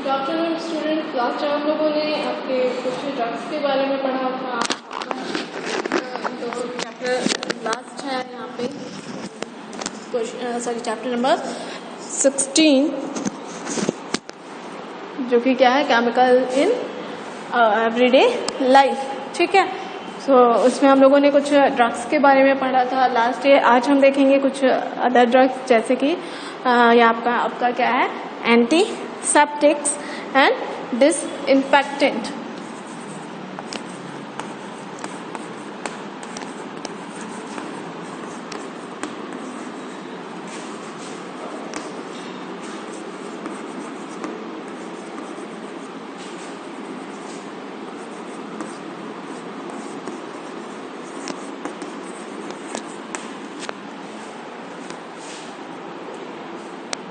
Good afternoon student. Last time हम लोगों ने आपके कुछ ड्रग्स के बारे में पढ़ा था। तो चैप्टर लास्ट है यहाँ पे चैप्टर नंबर 16 जो कि क्या है, केमिकल इन एवरीडे लाइफ। ठीक है, तो उसमें हम लोगों ने कुछ ड्रग्स के बारे में पढ़ा था लास्ट ईयर। आज हम देखेंगे कुछ अदर ड्रग्स, जैसे कि यहाँ आपका क्या है, एंटीसेप्टिक्स एंड डिसइंफेक्टेंट।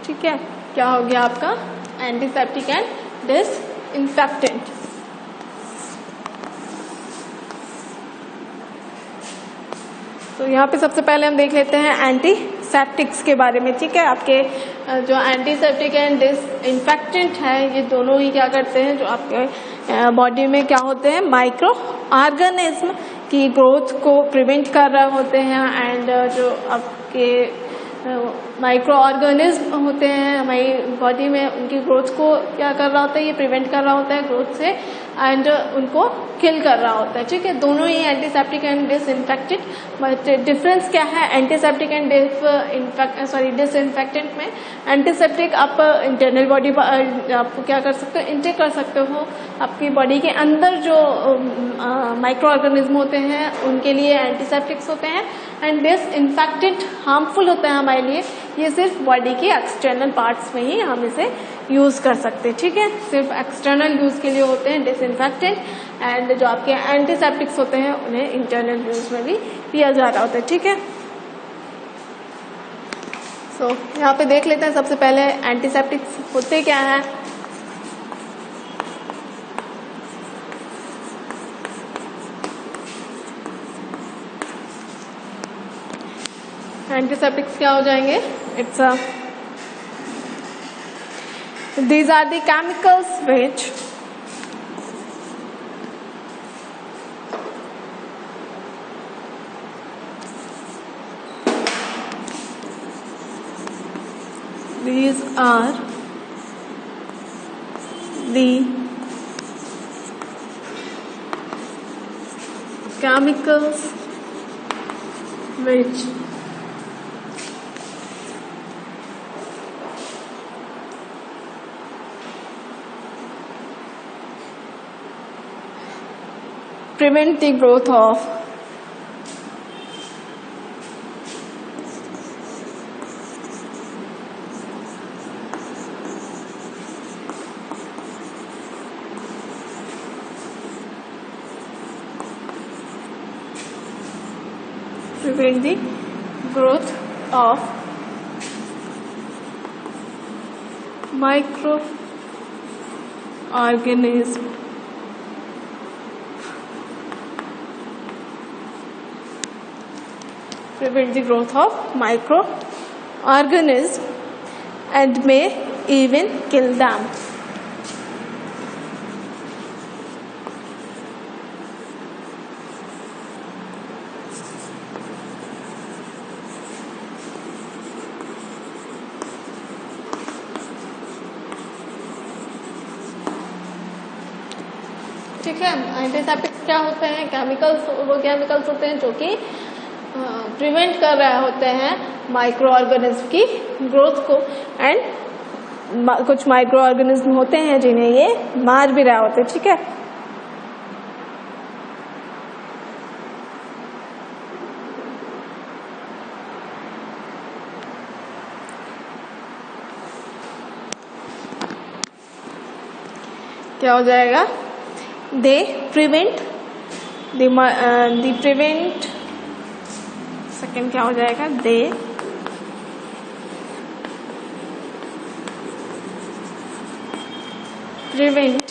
ठीक है, क्या हो गया आपका एंटीसेप्टिक एंड डिसइंफेक्टेंट। तो यहाँ पे सबसे पहले हम देख लेते हैं एंटीसेप्टिक्स के बारे में। ठीक है, आपके जो एंटीसेप्टिक एंड डिसइंफेक्टेंट है, ये दोनों ही क्या करते हैं, जो आपके बॉडी में क्या होते हैं, माइक्रो ऑर्गेनिज्म की ग्रोथ को प्रिवेंट कर रहे होते हैं। एंड जो आपके माइक्रो ऑर्गेनिज्म होते हैं हमारी बॉडी में, उनकी ग्रोथ को क्या कर रहा होता है, ये प्रिवेंट कर रहा होता है ग्रोथ से, एंड उनको किल कर रहा होता है। ठीक है, दोनों ही antiseptic and disinfectant. But difference क्या है एंटीसेप्टिक एंड डिसइंफेक्टेंट में? एंटीसेप्टिक आप इंटरनल बॉडी आपको क्या कर सकते हो, इंटेक कर सकते हो। आपकी बॉडी के अंदर जो माइक्रो ऑर्गेनिज्म होते हैं उनके लिए एंटीसेप्टिक्स होते हैं। एंड डिसइंफेक्टेंट हार्मफुल होता है हमारे लिए, ये सिर्फ बॉडी के एक्सटर्नल पार्ट्स में ही हम इसे यूज कर सकते हैं। ठीक है, सिर्फ एक्सटर्नल यूज के लिए होते हैं डिसइंफेक्टेंट। एंड जो आपके एंटीसेप्टिक्स होते हैं उन्हें इंटरनल यूज में भी दिया जा रहा होता है। ठीक है, सो यहाँ पे देख लेते हैं सबसे पहले एंटीसेप्टिक्स होते क्या है। एंटीसेप्टिक्स क्या हो जाएंगे, these are the chemicals which these are the chemicals which prevent the growth of microorganism prevent the growth of microorganisms and may even kill them. ठीक है, एंटीसेप्टिक्स क्या होते हैं, केमिकल्स, वो केमिकल्स होते हैं जो कि प्रिवेंट कर रहे होते हैं माइक्रो ऑर्गेनिज्म की ग्रोथ को। एंड कुछ माइक्रो ऑर्गेनिज्म होते हैं जिन्हें ये मार भी रहे होते हैं। ठीक है, क्या हो जाएगा, दे प्रिवेंट सेकेंड क्या हो जाएगा, they prevent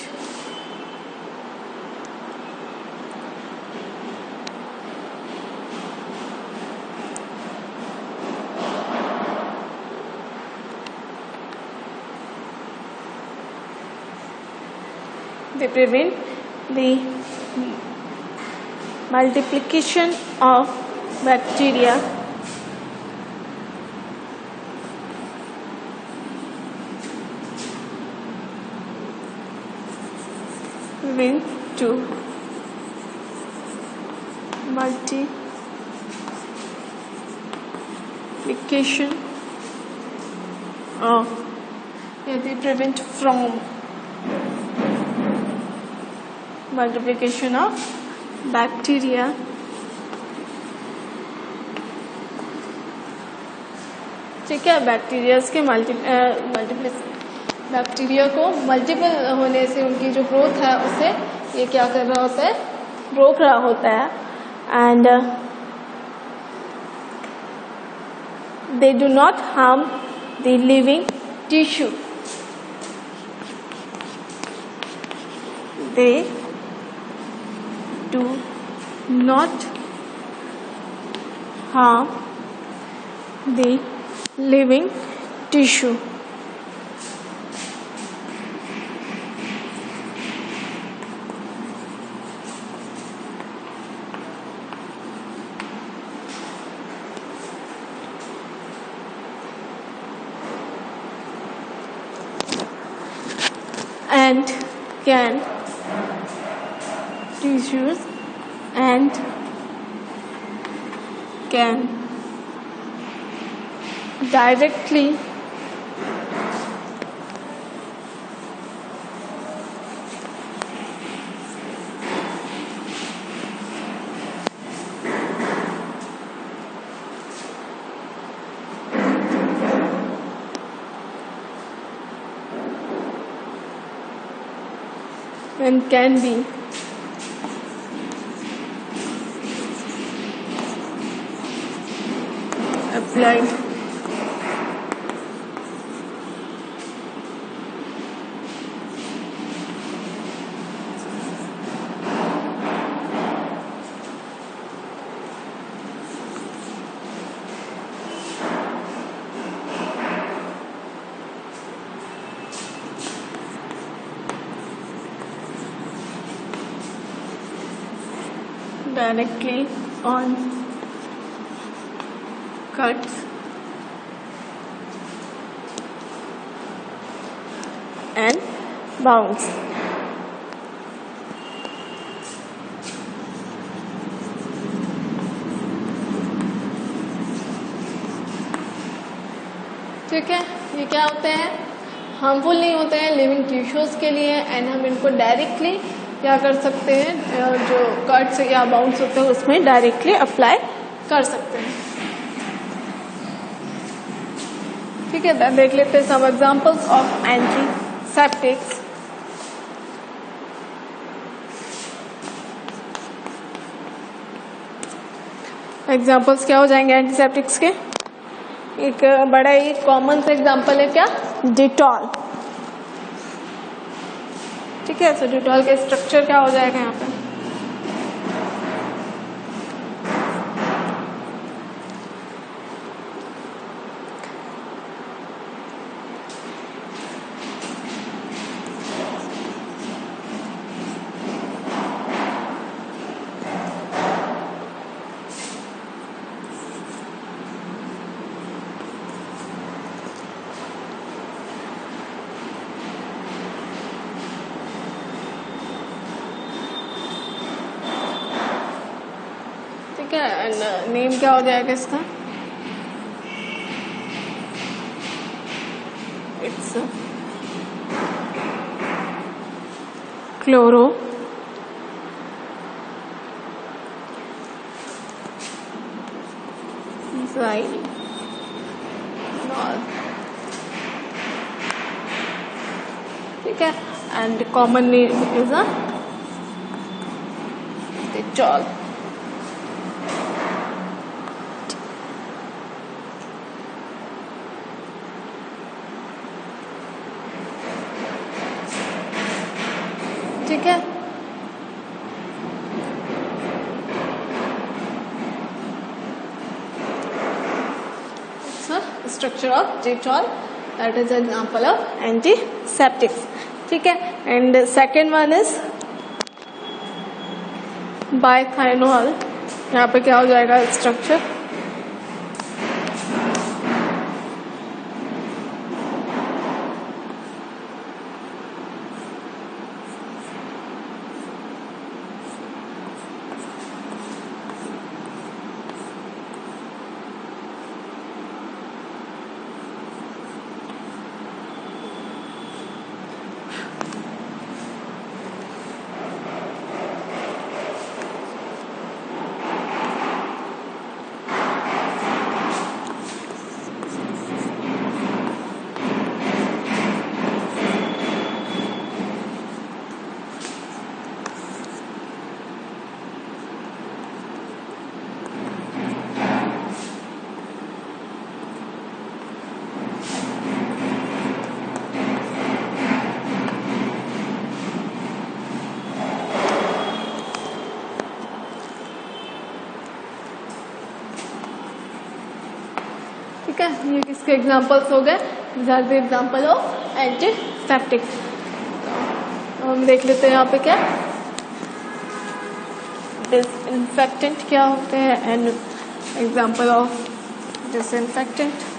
they prevent the multiplication of bacteria to multiplication of they prevent from multiplication of bacteria ठीक है। बैक्टीरियाज के बैक्टीरिया को मल्टीपल होने से उनकी जो ग्रोथ है उसे ये क्या कर रहा होता है, रोक रहा होता है। And they do not harm the living tissue, they do not harm the living tissue. And can tissues and can directly and can be applied directly on cuts and bounds। ठीक है, ये क्या होते हैं, हार्मफुल नहीं होते हैं living tissues के लिए। एंड हम इनको डायरेक्टली क्या कर सकते हैं, जो कट्स या बाउंड्स होते हैं उसमें डायरेक्टली अप्लाई कर सकते हैं। ठीक है, देख लेते हैं some examples of antiseptics. Examples क्या हो जाएंगे एंटीसेप्टिक्स के, एक बड़ा ही कॉमन सा एग्जांपल है क्या, डिटॉल। ठीक है, तो डिटॉल का स्ट्रक्चर क्या हो जाएगा यहाँ पे, नेम क्या हो जाएगा इसका, इट्स क्लोरो ठीक है। And common name is a Dettol. ठीक है, structure of Dettol, that is example of antiseptics. ठीक है। And second one is bithionol. यहाँ पे क्या हो जाएगा स्ट्रक्चर, ठीक है। ये किसके एग्जांपल्स हो गए, these are the example of antiseptic. हम देख लेते हैं यहाँ पे क्या डिसइंफेक्टेंट क्या होते हैं and example of disinfectant.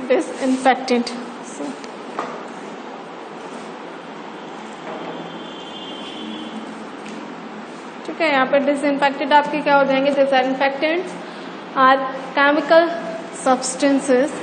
Disinfectant ठीक है। यहाँ पे डिसइंफेक्टेंट आपके क्या हो जाएंगे, disinfectants are chemical substances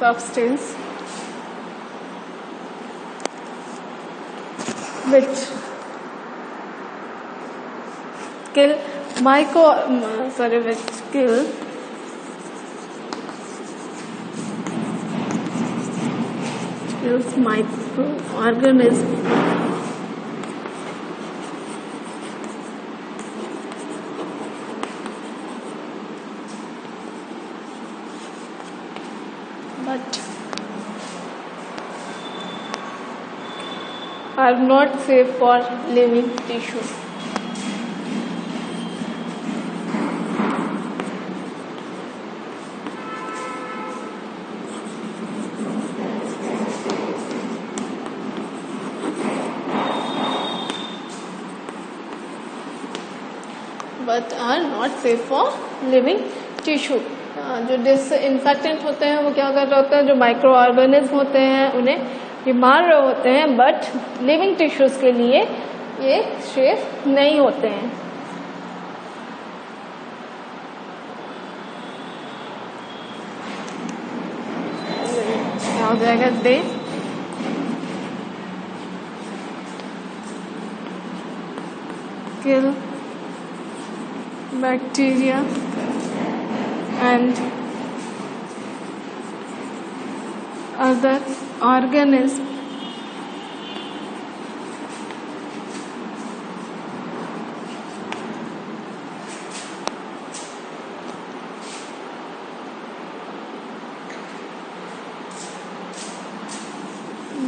substance which kill which kill kills microorganisms but are not safe for living tissue। but are not safe for living tissue। जो disinfectant होते हैं वो क्या कर रहे होते हैं, जो माइक्रो ऑर्गेनिज्म होते हैं उन्हें ये मार रहे होते हैं, बट लिविंग टिश्यूज के लिए ये सेफ नहीं होते हैं। क्या हो जाएगा, they kill bacteria and other organisms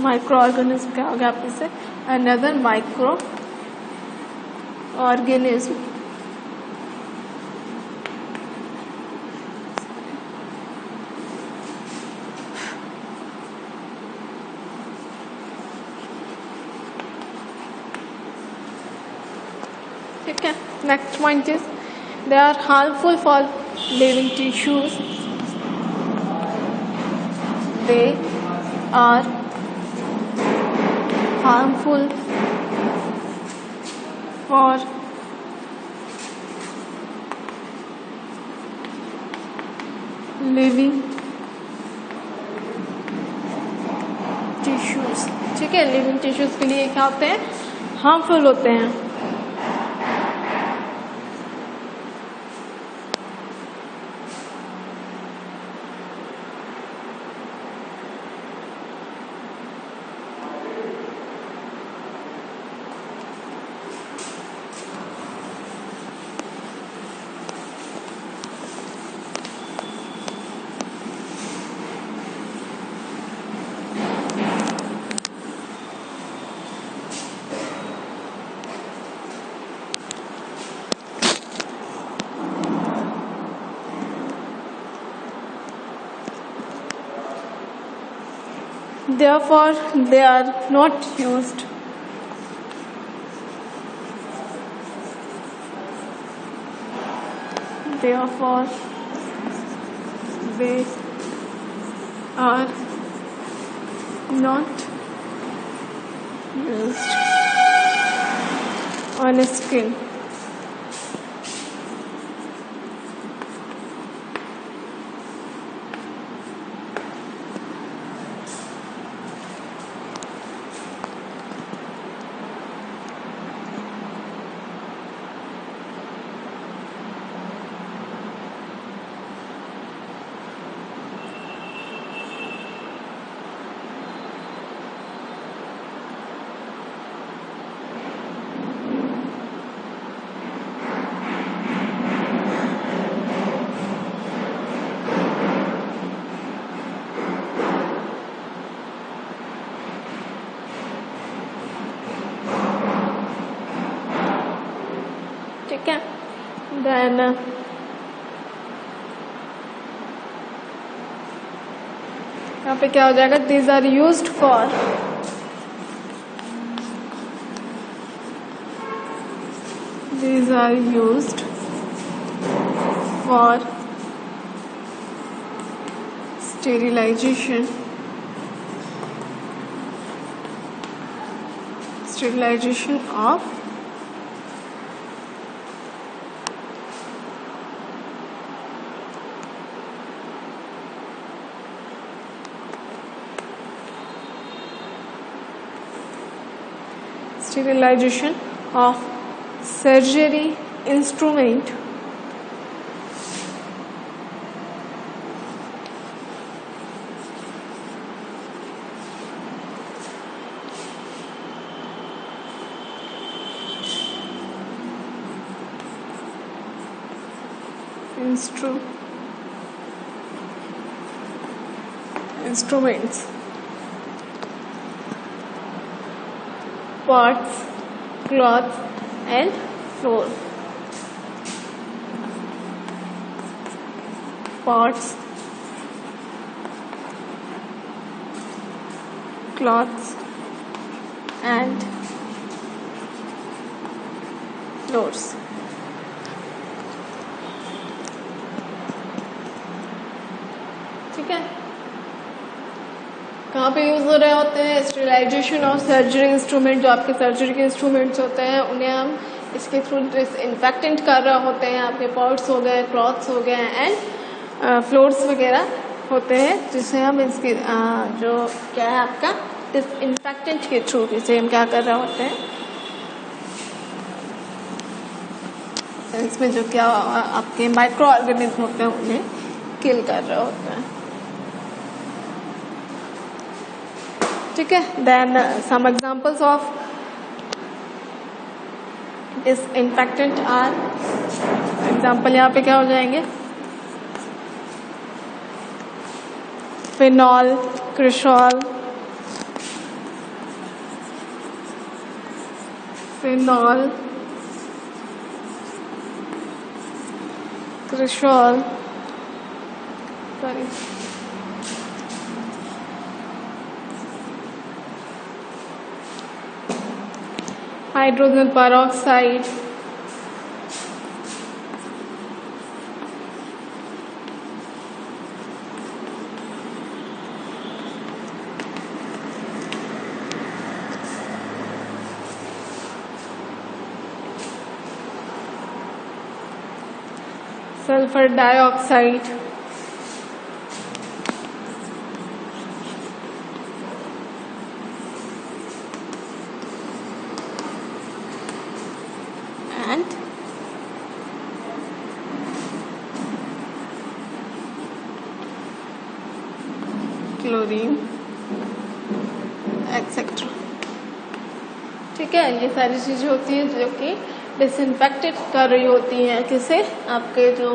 microorganism क्या हो गया आप इसे, another माइक्रो ऑर्गेनिज्म ठीक है। Next point is they are harmful for living tissues, they are harmful for living tissues. ठीक है, लिविंग टिश्यूज के लिए क्या होते हैं, हार्मफुल होते हैं। Therefore, they are not used. Therefore, they are not used on skin. ठीक है, देन यहाँ पे क्या हो जाएगा, these are used for sterilization of surgery instrument instruments, parts, cloth and floor. Parts, cloths and floors. ठीक है, कहाँ पे यूज हो रहे होते हैं, स्टेरिलाइजेशन और सर्जरी इंस्ट्रूमेंट, जो आपके सर्जरी के इंस्ट्रूमेंट्स होते हैं उन्हें हम इसके थ्रू डिसइंफेक्टेंट कर रहे होते हैं। आपके पॉट्स हो गए, क्लॉथ्स हो गए एंड फ्लोर्स वगैरह होते हैं, जिसे हम इसके जो क्या है आपका डिसइंफेक्टेंट के थ्रू इसे हम क्या कर रहे होते हैं, इसमें जो क्या आपके माइक्रो ऑर्गेनिज्म होते हैं उन्हें किल कर रहे होते हैं। ठीक है, then some examples of disinfectant are, example यहाँ पे क्या हो जाएंगे, phenol, cresol, phenol, cresol, sorry, hydrogen peroxide, sulphur dioxide, cream etcetera. ठीक है, ये सारी चीजें होती हैं जो कि डिसइंफेक्टेड कर रही होती हैं किसे, आपके जो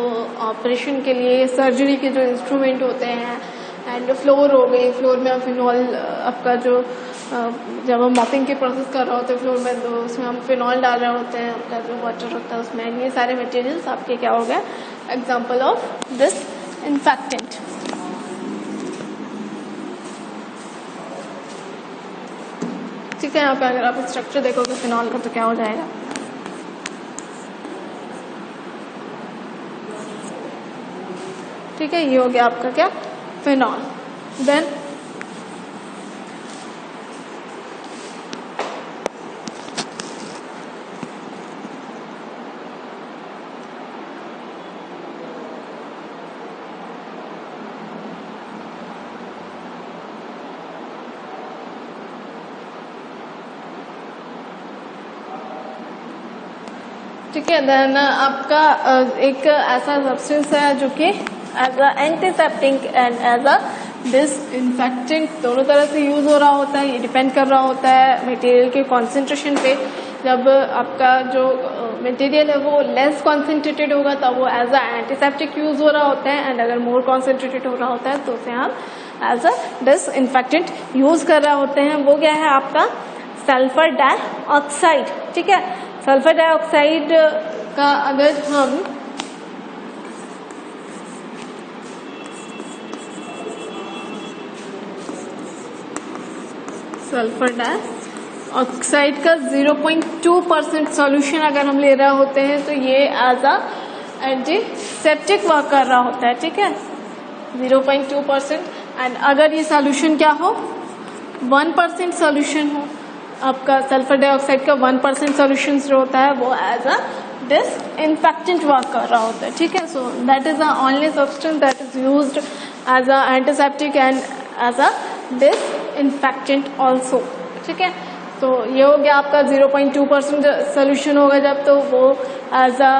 ऑपरेशन के लिए सर्जरी के जो इंस्ट्रूमेंट होते हैं। एंड फ्लोर हो गई, फ्लोर में फिनॉल आपका जो जब हम मॉपिंग की प्रोसेस कर रहे होते हैं फ्लोर में, तो उसमें हम फिनॉल डाल रहे होते हैं, आपका जो वाटर होता है उसमें। ये सारे मटेरियल्स आपके क्या हो गए, एग्जाम्पल ऑफ दिस इन्फेक्टेंट। ठीक है, यहाँ पे अगर आप स्ट्रक्चर देखोगे फिनॉल का तो क्या हो जाएगा, ठीक है, ये हो गया आपका क्या, फिनॉल। देन ठीक है, देन आपका एक ऐसा सब्सटेंस है जो कि as a antiseptic and as a disinfectant दोनों तरह से यूज हो रहा होता है। ये डिपेंड कर रहा होता है मटेरियल के कॉन्सेंट्रेशन पे। जब आपका जो मटेरियल है वो लेस कॉन्सेंट्रेटेड होगा तब वो एज अ एंटीसेप्टिक यूज हो रहा होता है, एंड अगर मोर कॉन्सेंट्रेटेड हो रहा होता है तो उसे हम एज अ डिसइंफेक्टेंट यूज कर रहे होते हैं। वो क्या है आपका सल्फर डाइऑक्साइड। ठीक है, सल्फर डाइऑक्साइड का अगर हम सल्फर डाइऑक्साइड का 0.2% सॉल्यूशन अगर हम ले रहे होते हैं तो ये एज अ एंटीसेप्टिक वर्क कर रहा होता है। ठीक है, 0.2%। एंड अगर ये सॉल्यूशन क्या हो 1% सॉल्यूशन हो, आपका सल्फर डाइऑक्साइड का 1% सॉल्यूशन जो होता है वो एज अ डिसइंफेक्टेंट वर्क कर रहा होता है। ठीक है, so that is the only substance that is used as a antiseptic and as a disinfectant also. ठीक है, तो ये हो गया आपका 0.2% सोल्यूशन होगा जब, तो वो एज अ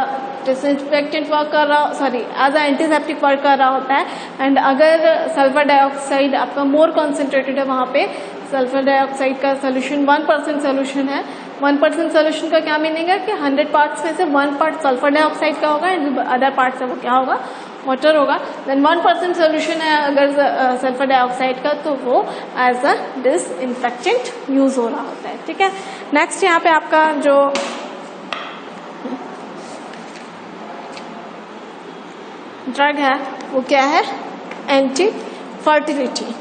डिसइंफेक्टेंट वर्क कर रहा, sorry as a antiseptic work कर रहा होता है। एंड अगर सल्फर डाइऑक्साइड आपका मोर कॉन्सेंट्रेटेड है, वहाँ पे सल्फर डाइऑक्साइड का सोल्यूशन 1% सोल्यूशन है। 1% सोल्यूशन का क्या मीनिंग है कि 100 पार्ट्स में से 1 पार्ट सल्फर डाइऑक्साइड का होगा एंड अदर पार्ट से वो क्या होगा, वाटर होगा। देन 1% सोल्यूशन है अगर सल्फर डाइऑक्साइड का, तो वो एज अ डिसइंफेक्टेंट यूज हो रहा होता है। ठीक है, नेक्स्ट यहाँ पे आपका जो ड्रग है वो क्या है, anti fertility.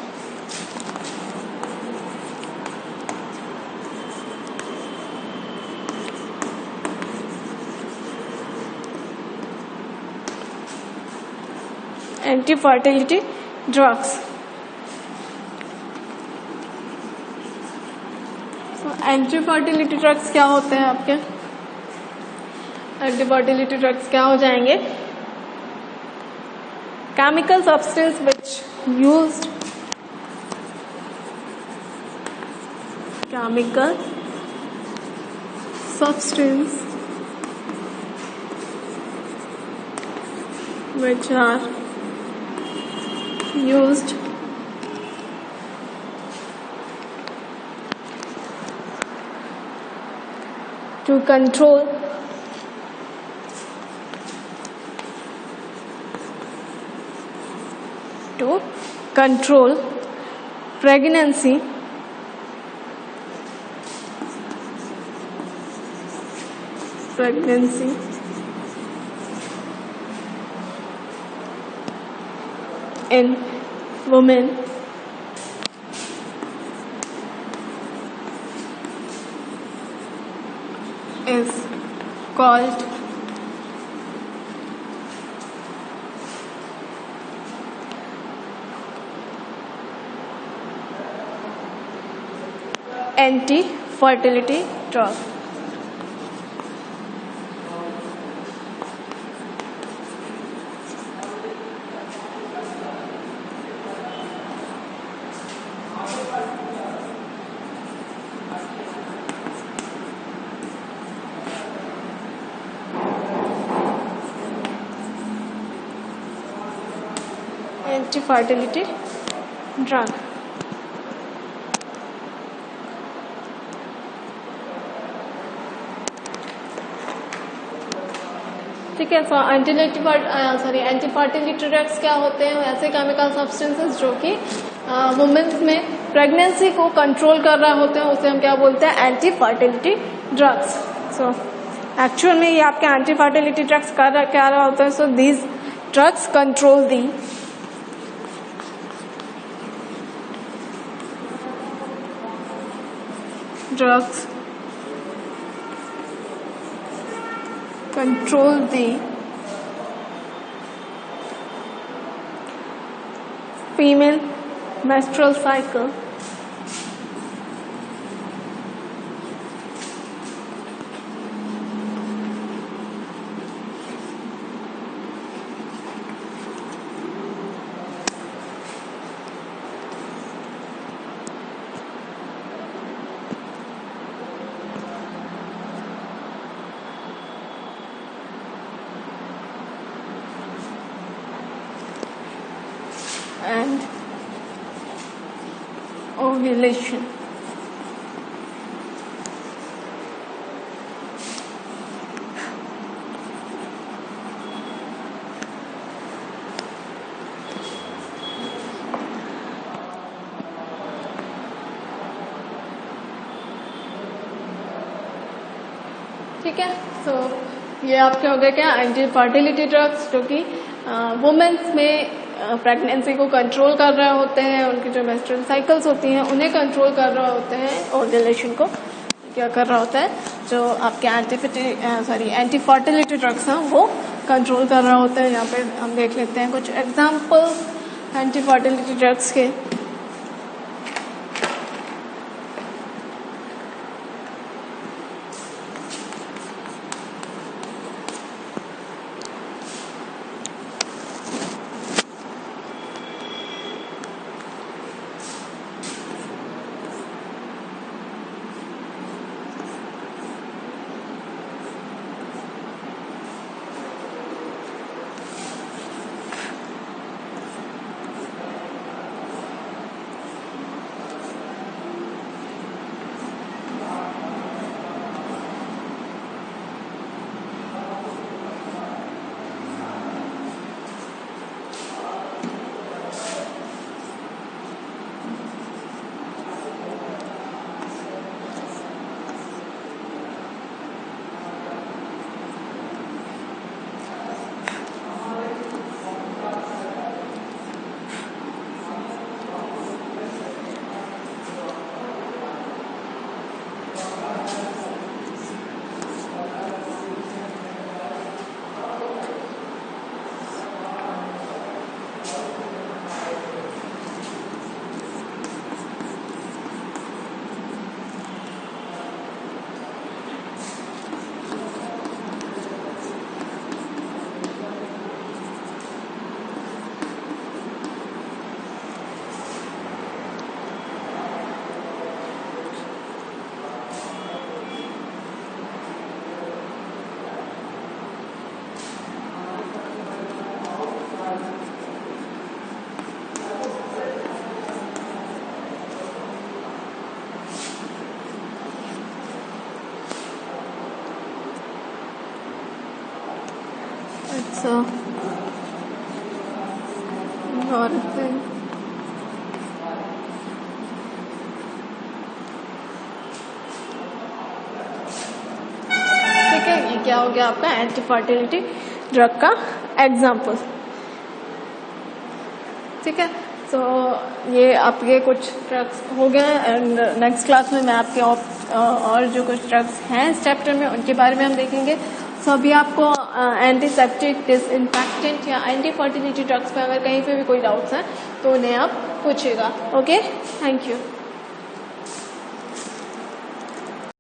Anti fertility drugs. Anti fertility drugs क्या होते हैं आपके, एंटी फर्टिलिटी ड्रग्स क्या हो जाएंगे, chemical substance which used chemical substance which are used to control pregnancy in women is called anti fertility drug. Anti fertility drug. ठीक है। Anti fertility drugs क्या होते हैं? ऐसे केमिकल सब्सटेंसेस जो कि वुमेन्स में प्रेगनेंसी को कंट्रोल कर रहे होते हैं, उसे हम क्या बोलते हैं? Anti fertility drugs. So actual में ये आपके एंटी फर्टिलिटी ड्रग्स क्या रहा होता है? So these drugs control the drugs control the female menstrual cycle and ovulation. ठीक है। सो ये आपके हो गए क्या? एंटी फर्टिलिटी ड्रग्स, जो कि वुमेन्स में प्रेगनेंसी को कंट्रोल कर रहे होते हैं, उनकी जो मेंस्ट्रुअल साइकिल्स होती हैं उन्हें कंट्रोल कर रहे होते हैं, ओव्यूलेशन को क्या कर रहा होता है? जो आपके एंटी फर्टिलिटी ड्रग्स हैं वो कंट्रोल कर रहा होता है। यहाँ पे हम देख लेते हैं कुछ एग्जाम्पल एंटी फर्टिलिटी ड्रग्स के। It's not a thing. ठीक है, ये क्या हो गया आपका एंटी फर्टिलिटी ड्रग का एग्जाम्पल। ठीक है, तो ये आपके कुछ ड्रग्स हो गए एंड नेक्स्ट क्लास में मैं आपके और जो कुछ ड्रग्स हैं इस चैप्टर में उनके बारे में हम देखेंगे। तो अभी आपको एंटीसेप्टिक, डिसइंफेक्टेंट या एंटी फर्टिलिटी ड्रग्स पे अगर कहीं पे भी कोई डाउट्स हैं तो उन्हें आप पूछिएगा। Okay, thank you.